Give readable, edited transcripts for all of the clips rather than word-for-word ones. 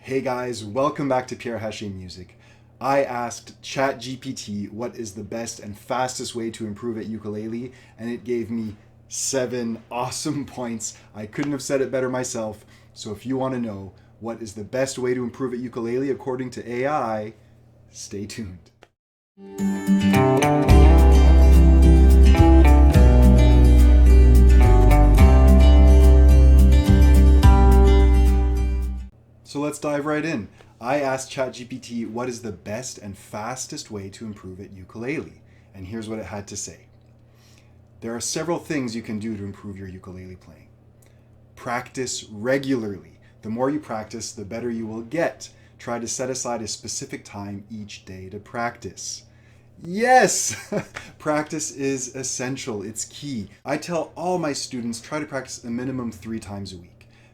Hey guys, welcome back to Pierre Haché Music. I asked ChatGPT what is the best and fastest way to improve at ukulele, and it gave me 7 awesome points. I couldn't have said it better myself. So if you want to know what is the best way to improve at ukulele according to AI, stay tuned. So let's dive right in. I asked ChatGPT what is the best and fastest way to improve at ukulele, and here's what it had to say. There are several things you can do to improve your ukulele playing. Practice regularly. The more you practice, the better you will get. Try to set aside a specific time each day to practice. Yes! Practice is essential. It's key. I tell all my students try to practice a minimum 3 times a week.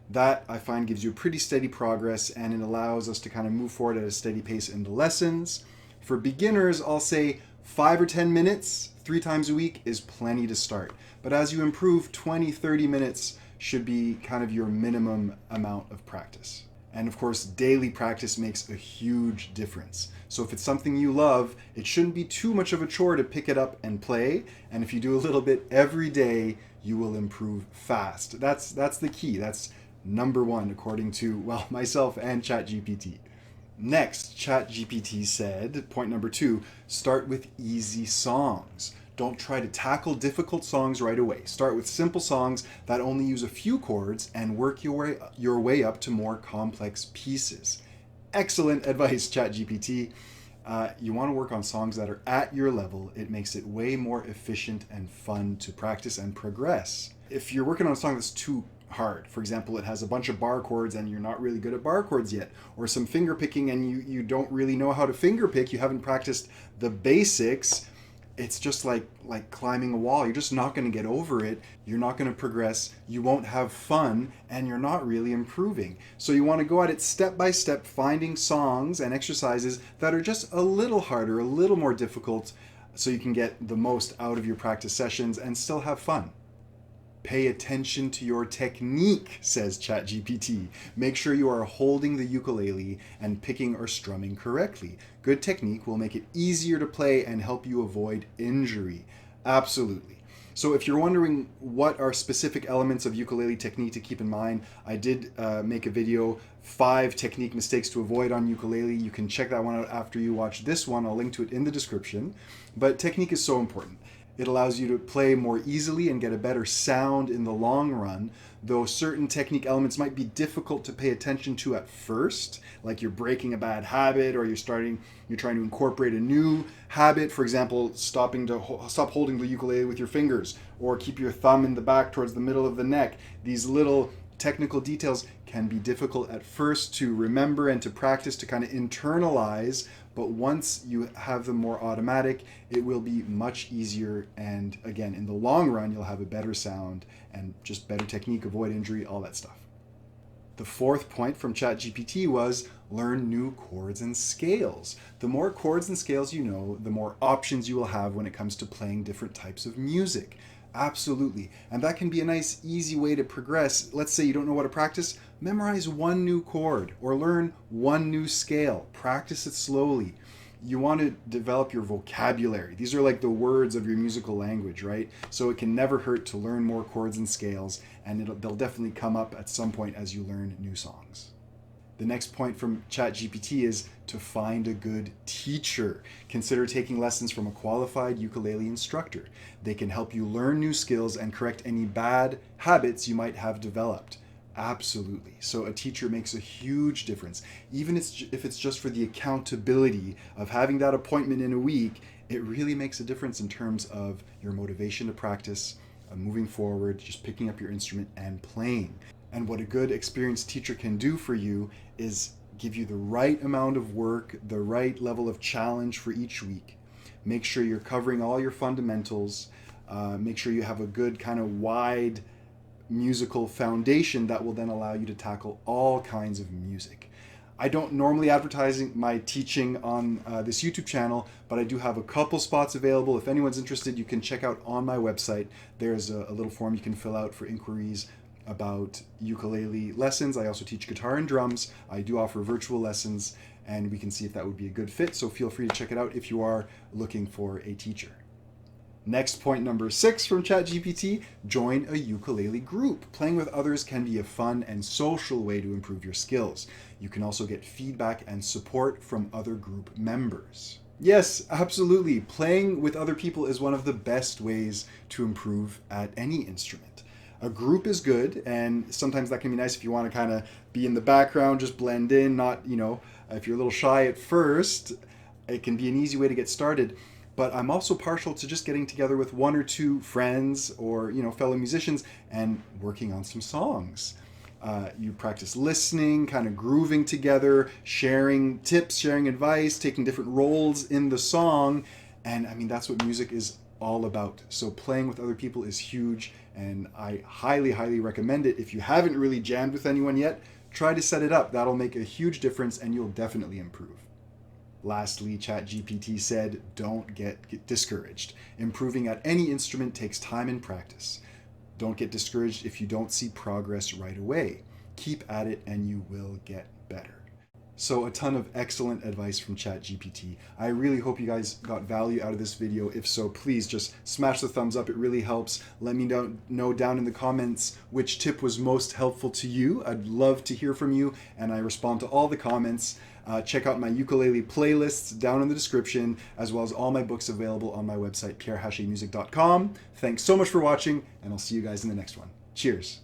That, I find, gives you a pretty steady progress, and it allows us to kind of move forward at a steady pace in the lessons. For beginners, I'll say 5 or 10 minutes, 3 times a week is plenty to start. But as you improve, 20, 30 minutes should be kind of your minimum amount of practice. And of course, daily practice makes a huge difference. So if it's something you love, it shouldn't be too much of a chore to pick it up and play. And if you do a little bit every day, you will improve fast. That's the key. That's number 1, according to, well, myself and ChatGPT. Next, ChatGPT said, point number 2, start with easy songs. Don't try to tackle difficult songs right away. Start with simple songs that only use a few chords and work your way up to more complex pieces. Excellent advice, ChatGPT. You want to work on songs that are at your level. It makes it way more efficient and fun to practice and progress. If you're working on a song that's too hard, for example, it has a bunch of bar chords and you're not really good at bar chords yet, or some finger picking and you don't really know how to finger pick, you haven't practiced the basics, it's just like climbing a wall. You're just not going to get over it. You're not going to progress. You won't have fun, and you're not really improving. So you want to go at it step by step, finding songs and exercises that are just a little harder, a little more difficult, so you can get the most out of your practice sessions and still have fun. Pay attention to your technique, says ChatGPT. Make sure you are holding the ukulele and picking or strumming correctly. Good technique will make it easier to play and help you avoid injury. Absolutely. So if you're wondering what are specific elements of ukulele technique to keep in mind, I did make a video, 5 technique mistakes to avoid on ukulele. You can check that one out after you watch this one. I'll link to it in the description. But technique is so important. It allows you to play more easily and get a better sound in the long run, though certain technique elements might be difficult to pay attention to at first, like you're breaking a bad habit or you're trying to incorporate a new habit. For example, stop holding the ukulele with your fingers, or keep your thumb in the back towards the middle of the neck. These little technical details can be difficult at first to remember and to practice, to kind of internalize, but once you have them more automatic, it will be much easier, and again, in the long run, you'll have a better sound and just better technique, avoid injury, all that stuff. The 4th point from ChatGPT was learn new chords and scales. The more chords and scales you know, the more options you will have when it comes to playing different types of music. Absolutely. And that can be a nice, easy way to progress. Let's say you don't know what to practice. Memorize 1 new chord or learn 1 new scale. Practice it slowly. You want to develop your vocabulary. These are like the words of your musical language, right? So it can never hurt to learn more chords and scales, and they'll definitely come up at some point as you learn new songs. The next point from ChatGPT is to find a good teacher. Consider taking lessons from a qualified ukulele instructor. They can help you learn new skills and correct any bad habits you might have developed. Absolutely. So a teacher makes a huge difference. Even if it's just for the accountability of having that appointment in a week, it really makes a difference in terms of your motivation to practice, moving forward, just picking up your instrument and playing. And what a good experienced teacher can do for you is give you the right amount of work, the right level of challenge for each week. Make sure you're covering all your fundamentals. Make sure you have a good kind of wide musical foundation that will then allow you to tackle all kinds of music. I don't normally advertise my teaching on this YouTube channel, but I do have a couple spots available. If anyone's interested, you can check out on my website. There's a little form you can fill out for inquiries. about ukulele lessons. I also teach guitar and drums. I do offer virtual lessons, and we can see if that would be a good fit. So feel free to check it out if you are looking for a teacher. Next, point number 6 from ChatGPT, join a ukulele group. Playing with others can be a fun and social way to improve your skills. You can also get feedback and support from other group members. Yes, absolutely. Playing with other people is one of the best ways to improve at any instrument. A group is good, and sometimes that can be nice if you want to kind of be in the background, just blend in, not, if you're a little shy at first, it can be an easy way to get started. But I'm also partial to just getting together with 1 or 2 friends or fellow musicians and working on some songs. You practice listening, kind of grooving together, sharing tips, sharing advice, taking different roles in the song. And I mean, that's what music is all about. So playing with other people is huge, and I highly, highly recommend it. If you haven't really jammed with anyone yet, try to set it up. That'll make a huge difference, and you'll definitely improve. Lastly, ChatGPT said, don't get discouraged. Improving at any instrument takes time and practice. Don't get discouraged if you don't see progress right away. Keep at it and you will get better. So a ton of excellent advice from ChatGPT. I really hope you guys got value out of this video. If so, please just smash the thumbs up. It really helps. Let me know down in the comments which tip was most helpful to you. I'd love to hear from you, and I respond to all the comments. Check out my ukulele playlists down in the description, as well as all my books available on my website, pierrehachemusic.com. Thanks so much for watching, and I'll see you guys in the next one. Cheers.